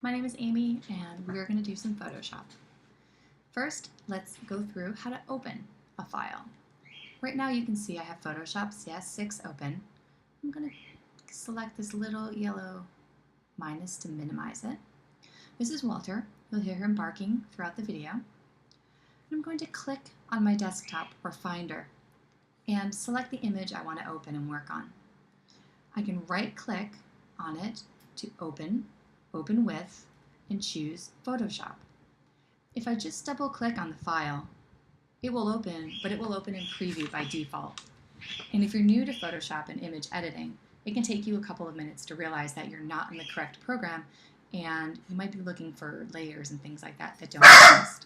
My name is Amy and we're going to do some Photoshop. First, let's go through how to open a file. Right now you can see I have Photoshop CS6 open. I'm going to select this little yellow minus to minimize it. This is Walter. You'll hear him barking throughout the video. I'm going to click on my desktop or Finder and select the image I want to open and work on. I can right-click on it to open with, and choose Photoshop. If I just double-click on the file, it will open, but it will open in preview by default. And if you're new to Photoshop and image editing, it can take you a couple of minutes to realize that you're not in the correct program, and you might be looking for layers and things like that that don't exist.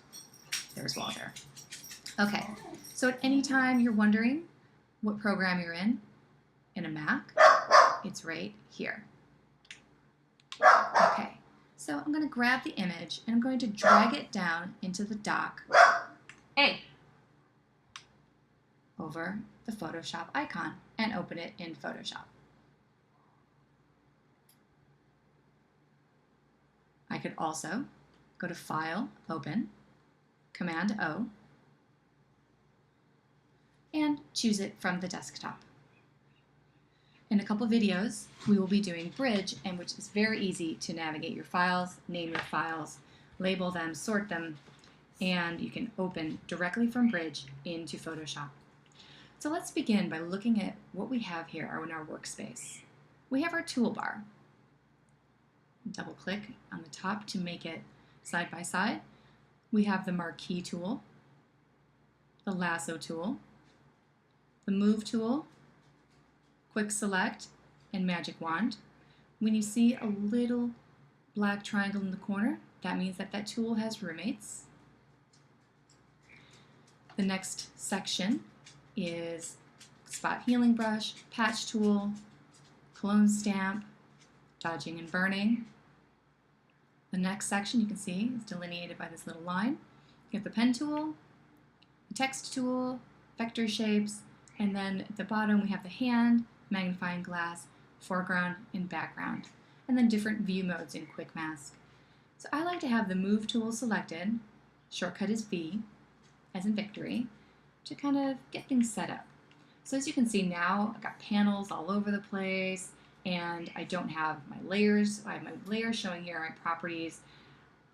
There's Walter. Okay, so at any time you're wondering what program you're in a Mac, it's right here. Okay, so I'm going to grab the image and I'm going to drag it down into the dock over the Photoshop icon and open it in Photoshop. I could also go to File, Open, Command O, and choose it from the desktop. In a couple videos, we will be doing Bridge, and which is very easy to navigate your files, name your files, label them, sort them, and you can open directly from Bridge into Photoshop. So let's begin by looking at what we have here in our workspace. We have our toolbar. Double click on the top to make it side by side. We have the marquee tool, the lasso tool, the move tool, quick select, and magic wand. When you see a little black triangle in the corner, that means that that tool has roommates. The next section is spot healing brush, patch tool, clone stamp, dodging and burning. The next section you can see is delineated by this little line. You have the pen tool, the text tool, vector shapes, and then at the bottom we have the hand, magnifying glass, foreground, and background, and then different view modes in Quick Mask. So I like to have the Move tool selected, shortcut is V, as in victory, to kind of get things set up. So as you can see now, I've got panels all over the place, and I don't have my layers. I have my layers showing here, my properties.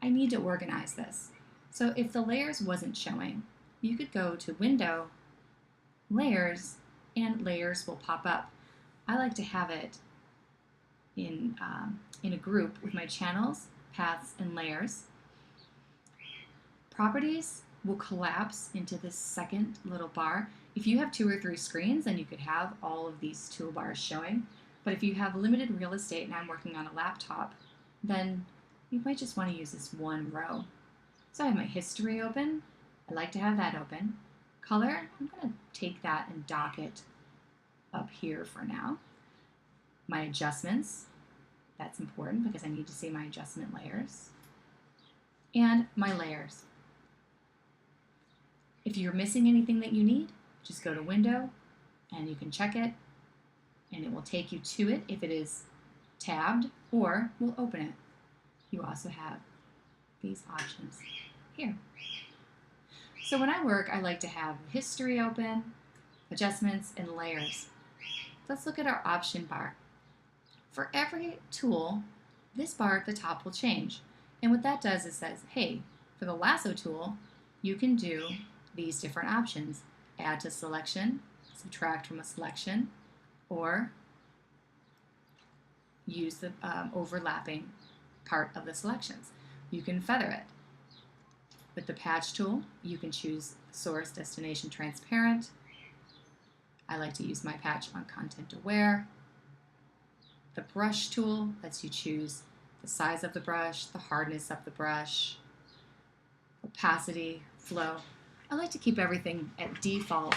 I need to organize this. So if the layers wasn't showing, you could go to Window, Layers, and layers will pop up. I like to have it in a group with my channels, paths, and layers. Properties will collapse into this second little bar. If you have 2 or 3 screens, then you could have all of these toolbars showing. But if you have limited real estate and I'm working on a laptop, then you might just want to use this one row. So I have my history open. I like to have that open. Color, I'm going to take that and dock it up here for now. My adjustments, that's important because I need to see my adjustment layers. And my layers. If you're missing anything that you need, just go to Window and you can check it and it will take you to it if it is tabbed, or we'll open it. You also have these options here. So when I work, I like to have history open, adjustments, and layers. Let's look at our option bar. For every tool, this bar at the top will change. And what that does is says, hey, for the lasso tool, you can do these different options. Add to selection, subtract from a selection, or use the overlapping part of the selections. You can feather it. With the patch tool, you can choose source, destination, transparent. I like to use my patch on content aware. The brush tool lets you choose the size of the brush, the hardness of the brush, opacity, flow. I like to keep everything at default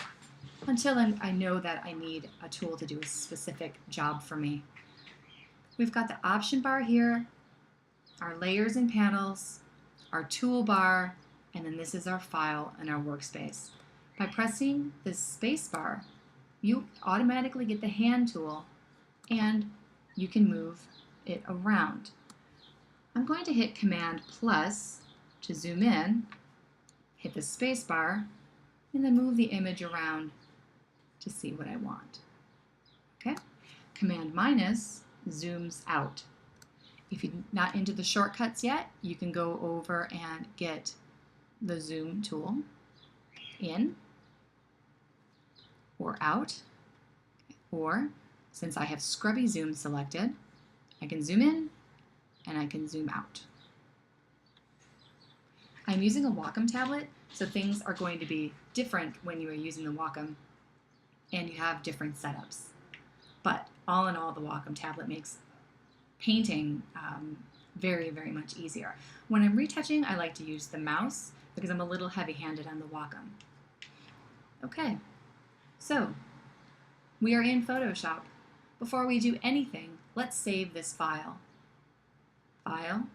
until I know that I need a tool to do a specific job for me. We've got the option bar here, our layers and panels, our toolbar, and then this is our file and our workspace. By pressing this space bar, you automatically get the hand tool and you can move it around. I'm going to hit Command plus to zoom in, hit the space bar, and then move the image around to see what I want. Okay? Command minus zooms out. If you're not into the shortcuts yet, you can go over and get the zoom tool, in or out, or since I have scrubby zoom selected, I can zoom in and I can zoom out. I'm using a Wacom tablet, so things are going to be different when you are using the Wacom and you have different setups. But all in all, the Wacom tablet makes painting very, very much easier. When I'm retouching, I like to use the mouse because I'm a little heavy-handed on the Wacom. Okay, so we are in Photoshop. Before we do anything, let's save this file. File,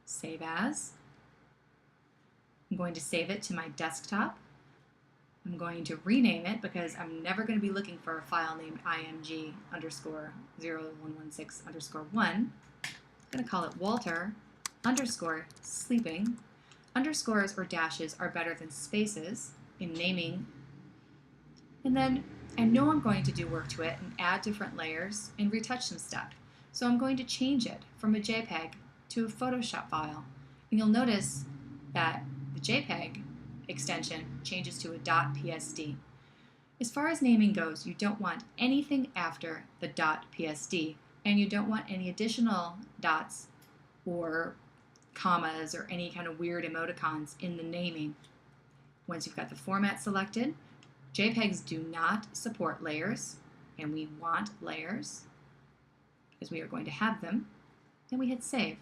save as. I'm going to save it to my desktop. I'm going to rename it because I'm never going to be looking for a file named img_0116_1. I'm going to call it Walter_sleeping. Underscores or dashes are better than spaces in naming. And then I know I'm going to do work to it and add different layers and retouch some stuff. So I'm going to change it from a JPEG to a Photoshop file. And you'll notice that the JPEG extension changes to a .psd. As far as naming goes, you don't want anything after the .psd, and you don't want any additional dots or commas or any kind of weird emoticons in the naming. Once you've got the format selected, JPEGs do not support layers, and we want layers because we are going to have them. Then we hit save.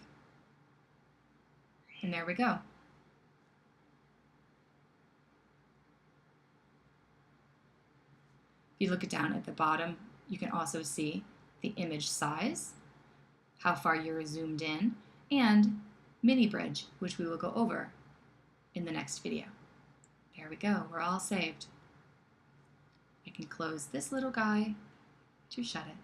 And there we go. If you look down at the bottom, you can also see the image size, how far you're zoomed in, and mini bridge, which we will go over in the next video. There we go, we're all saved. I can close this little guy to shut it.